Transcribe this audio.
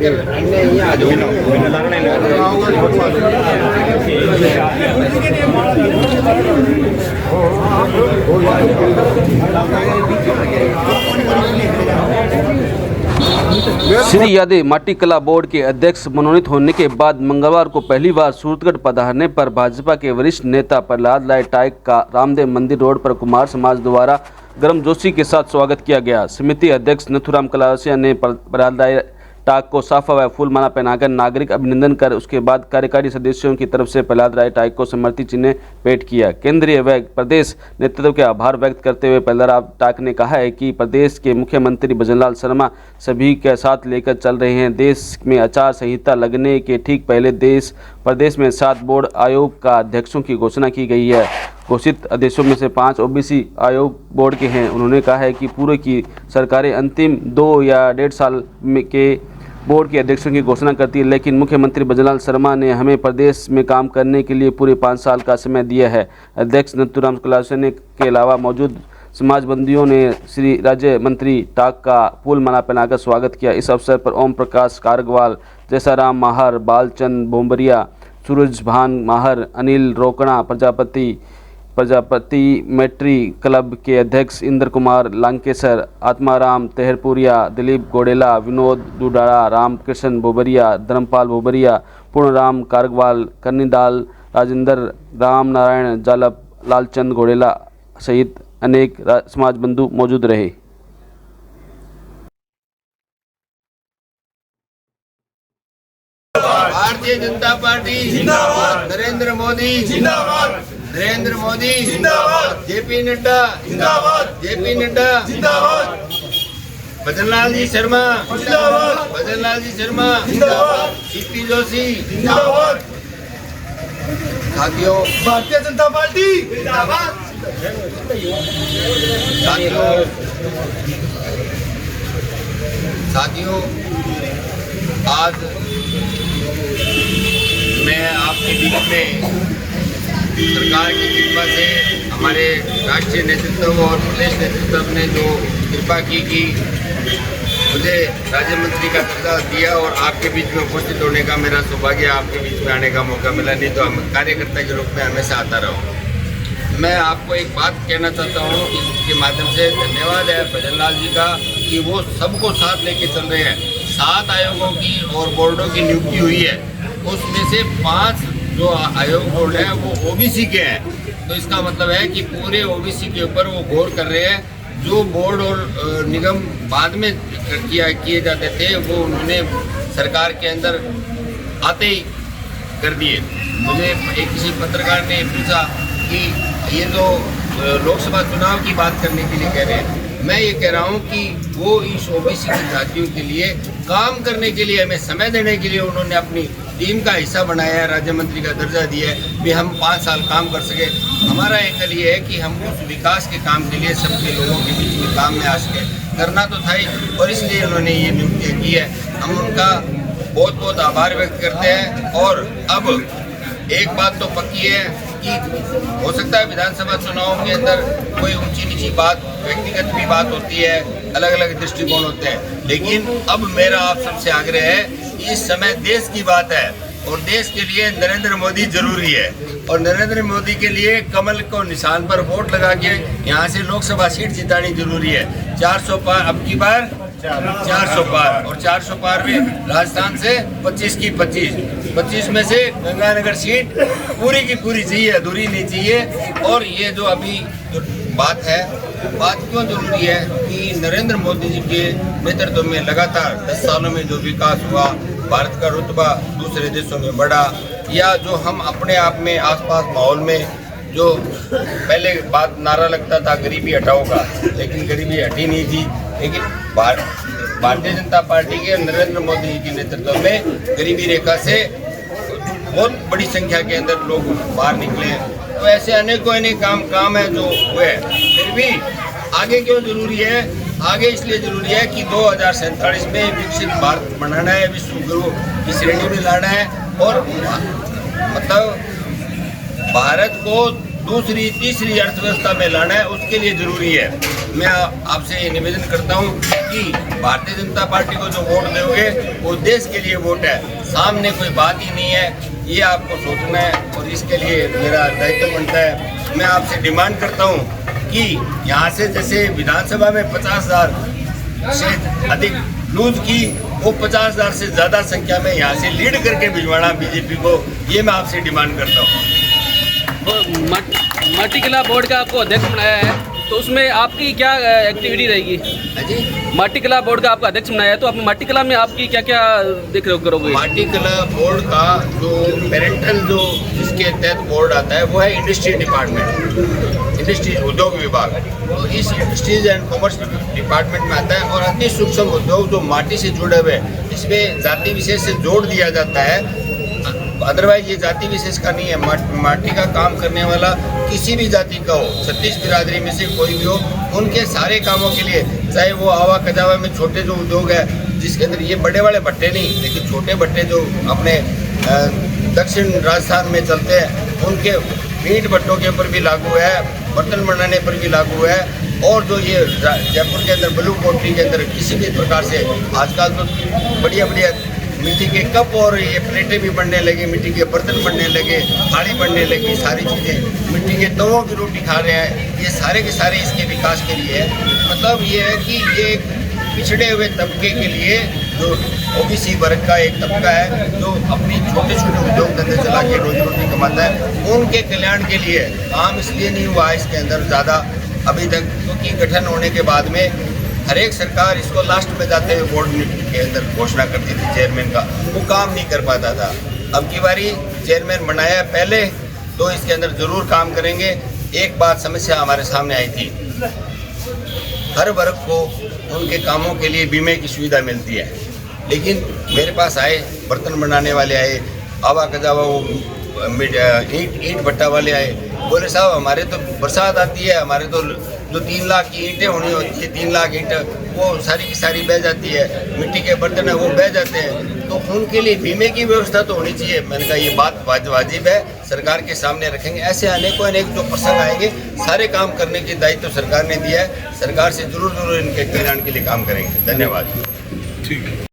श्री यादव माटी कला बोर्ड के अध्यक्ष मनोनीत होने के बाद मंगलवार को पहली बार सूरतगढ़ पधारने पर भाजपा के वरिष्ठ नेता प्रहलाद राय टाक का रामदेव मंदिर रोड पर कुमार समाज द्वारा गर्मजोशी के साथ स्वागत किया गया। समिति अध्यक्ष नथुराम कलासिया ने प्रहलाद राय टाक को साफा व फूलमाला पहनाकर नागरिक अभिनंदन कर उसके बाद कार्यकारी सदस्यों की तरफ से प्रहलाद राय टाक को समर्थी चिन्ह भेंट किया। केंद्रीय व प्रदेश नेतृत्व के आभार व्यक्त करते हुए प्रहलाद राय टाक ने कहा है कि प्रदेश के मुख्यमंत्री भजनलाल शर्मा सभी के साथ लेकर चल रहे हैं। देश में आचार संहिता लगने के ठीक पहले प्रदेश में 7 बोर्ड आयोग का अध्यक्षों की घोषणा की गई है। घोषित अध्यक्षों में से 5 ओबीसी आयोग बोर्ड के हैं। उन्होंने कहा है कि पूर्व की सरकारें अंतिम 2 या 1.5 साल के बोर्ड के अध्यक्षों की घोषणा करती है, लेकिन मुख्यमंत्री भजनलाल शर्मा ने हमें प्रदेश में काम करने के लिए पूरे 5 साल का समय दिया है। अध्यक्ष नथुराम कलासिया के अलावा मौजूद समाजबंदियों ने श्री राज्य मंत्री टाक का फूलमाला पहनाकर स्वागत किया। इस अवसर पर ओम प्रकाश कारगवाल, जैसाराम माहर, बालचंद बोम्बरिया, सूरजभान माहर, अनिल रोकड़ा, प्रजापति मैट्री क्लब के अध्यक्ष इंद्र कुमार लांकेसर, आत्माराम तेहरपुरिया, दिलीप गोडेला, विनोद दुडाड़ा, रामकृष्ण बोबरिया, धर्मपाल बोबरिया, पूर्णराम कारगवाल, कन्नीदाल राजेंद्र, राम नारायण जालप, लालचंद गोडेला सहित अनेक समाज बंधु मौजूद रहे। भारतीय जनता पार्टी जिंदाबाद, नरेंद्र मोदी जिंदाबाद, नरेंद्र मोदी जिंदाबाद, जेपी नड्डा जिंदाबाद, जेपी नड्डा जिंदाबाद, भजनलाल जी शर्मा जिंदाबाद, भजनलाल जी शर्मा जिंदाबाद, सीपी जोशी जिंदाबाद। साथियों, भारतीय जनता पार्टी जिंदाबाद। साथियों, आज मैं आपके बीच में सरकार की कृपा से हमारे राष्ट्रीय नेतृत्व और प्रदेश नेतृत्व ने जो कृपा की कि मुझे राज्य मंत्री का दर्जा दिया और आपके बीच में उपस्थित होने का मेरा सौभाग्य, आपके बीच में आने का मौका मिला। नहीं तो हम कार्यकर्ता के रूप में हमेशा आता रहूँ। मैं आपको एक बात कहना चाहता हूँ इसके माध्यम से, धन्यवाद है भजनलाल जी का कि वो सबको साथ लेके चल रहे हैं। 7 आयोगों की और बोर्डों की नियुक्ति हुई है, उसमें से 5 जो आयोग बोर्ड हैं वो ओबीसी के हैं। तो इसका मतलब है कि पूरे ओबीसी के ऊपर वो गौर कर रहे हैं। जो बोर्ड और निगम बाद में किए जाते थे वो उन्होंने सरकार के अंदर आते ही कर दिए। मुझे एक किसी पत्रकार ने पूछा कि ये तो लोकसभा चुनाव की बात करने के लिए कह रहे हैं। मैं ये कह रहा हूँ कि वो इस ओबीसी की जातियों के लिए काम करने के लिए, हमें समय देने के लिए उन्होंने अपनी टीम का हिस्सा बनाया है, राज्य मंत्री का दर्जा दिया है कि हम 5 साल काम कर सके। हमारा एंगल ये है कि हम उस विकास के काम के लिए सबके लोगों के बीच में काम में आ सके। करना तो था ही, और इसलिए उन्होंने ये नियुक्ति की है। हम उनका बहुत बहुत आभार व्यक्त करते हैं। और अब एक बात तो पक्की है कि हो सकता है विधानसभा चुनाव के अंदर कोई ऊंची नीची बात, व्यक्तिगत भी बात होती है, अलग अलग दृष्टिकोण होते हैं, लेकिन अब मेरा आप सबसे आग्रह है, इस समय देश की बात है और देश के लिए नरेंद्र मोदी जरूरी है। और नरेंद्र मोदी के लिए कमल को निशान पर वोट लगा के यहाँ से लोकसभा सीट जितानी जरूरी है। 400 पार, अब की बार 400 पार, और 400 पार में राजस्थान से 25 की 25 में से गंगानगर सीट पूरी की पूरी चाहिए, अधूरी नहीं चाहिए। और ये जो अभी जो बात है, बात क्यों जरूरी है कि नरेंद्र मोदी जी के नेतृत्व में लगातार 10 सालों में जो विकास हुआ, भारत का रुतबा दूसरे देशों में बढ़ा, या जो हम अपने आप में आसपास माहौल में जो पहले बात नारा लगता था गरीबी हटाओ का, लेकिन गरीबी हटी नहीं थी। लेकिन भारतीय जनता पार्टी के नरेंद्र मोदी जी के नेतृत्व में गरीबी रेखा से बहुत बड़ी संख्या के अंदर लोग बाहर निकले हैं। तो ऐसे अनेकों अनेक काम है जो हुए हैं। फिर भी आगे क्यों जरूरी है? आगे इसलिए जरूरी है कि 2047 में विकसित भारत बनाना है, विश्व गुरु की श्रेणी में लाना है। और मतलब भारत को दूसरी तीसरी अर्थव्यवस्था में लाना है, उसके लिए ज़रूरी है। मैं आपसे निवेदन करता हूं कि भारतीय जनता पार्टी को जो वोट दोगे वो देश के लिए वोट है, सामने कोई बात ही नहीं है, ये आपको सोचना है और इसके लिए मेरा दायित्व बनता है। मैं आपसे डिमांड करता हूं कि यहाँ से जैसे विधानसभा में 50,000 से अधिक लूज की, वो 50,000 से ज़्यादा संख्या में यहाँ से लीड करके भिजवाना बीजेपी को, ये मैं आपसे डिमांड करता हूँ। माटी कला बोर्ड का आपको अध्यक्ष बनाया है, तो उसमें आपकी क्या एक्टिविटी रहेगी? जी, माटी कला बोर्ड का आपका अध्यक्ष बनाया है, तो आप माटी कला में आपकी क्या क्या देख रहे करोगे? माटी कला बोर्ड का जो पेरेंटल जो जिसके तहत बोर्ड आता है वो है इंडस्ट्री डिपार्टमेंट, इंडस्ट्री उद्योग विभाग। तो इस इंडस्ट्रीज एंड कॉमर्स डिपार्टमेंट में आता है और अति सूक्ष्म उद्योग जो माटी से जुड़े हुए, इसमें जाति विशेष से जोड़ दिया जाता है। अदरवाइज ये जाति विशेष का नहीं है, माटी का काम करने वाला किसी भी जाति का हो, 36 बिरादरी में से कोई भी हो, उनके सारे कामों के लिए, चाहे वो आवा कजावा में छोटे जो उद्योग है जिसके अंदर ये बड़े वाले भट्टे नहीं, लेकिन छोटे भट्टे जो अपने दक्षिण राजस्थान में चलते हैं, उनके मीट भट्टों के ऊपर भी लागू है, बर्तन बनाने पर भी लागू है। और जो ये जयपुर के अंदर ब्लू पोल्ट्री के अंदर किसी भी प्रकार से आजकल तो बढ़िया बढ़िया मिट्टी के कप और ये प्लेटें भी बनने लगी, मिट्टी के बर्तन बनने लगे, थाली बनने लगी, सारी चीज़ें मिट्टी के तवों की रोटी खा रहे हैं, ये सारे के सारे इसके विकास के लिए है। मतलब ये है कि ये पिछड़े हुए तबके के लिए जो ओबीसी वर्ग का एक तबका है जो अपनी छोटे छोटे उद्योग धंधे चला के रोजी रोटी कमाता है, उनके कल्याण के लिए काम इसलिए नहीं हुआ है इसके अंदर ज़्यादा अभी तक, क्योंकि गठन होने के बाद में हर एक सरकार इसको लास्ट में जाते हुए बोर्ड के अंदर घोषणा करती थी चेयरमैन का, वो काम नहीं कर पाता था। अब की बारी चेयरमैन बनाया पहले, तो इसके अंदर ज़रूर काम करेंगे। एक बात समस्या हमारे सामने आई थी, हर वर्ग को उनके कामों के लिए बीमे की सुविधा मिलती है, लेकिन मेरे पास आए बर्तन बनाने वाले आए, आवा कजावा वो ईंट भट्टा वाले आए, बोले साहब हमारे तो बरसात आती है, हमारे तो जो 3 लाख की ईंटें होनी होती है, 3 लाख ईंट वो सारी की सारी बह जाती है, मिट्टी के बर्तन है वो बह जाते हैं, तो उनके लिए बीमे की व्यवस्था तो होनी चाहिए। मैंने कहा ये बात वाजिब है, सरकार के सामने रखेंगे। ऐसे अनेक जो प्रसंग आएंगे, सारे काम करने की दायित्व तो सरकार ने दिया है, सरकार से जरूर इनके कल्याण के लिए काम करेंगे। धन्यवाद। ठीक है।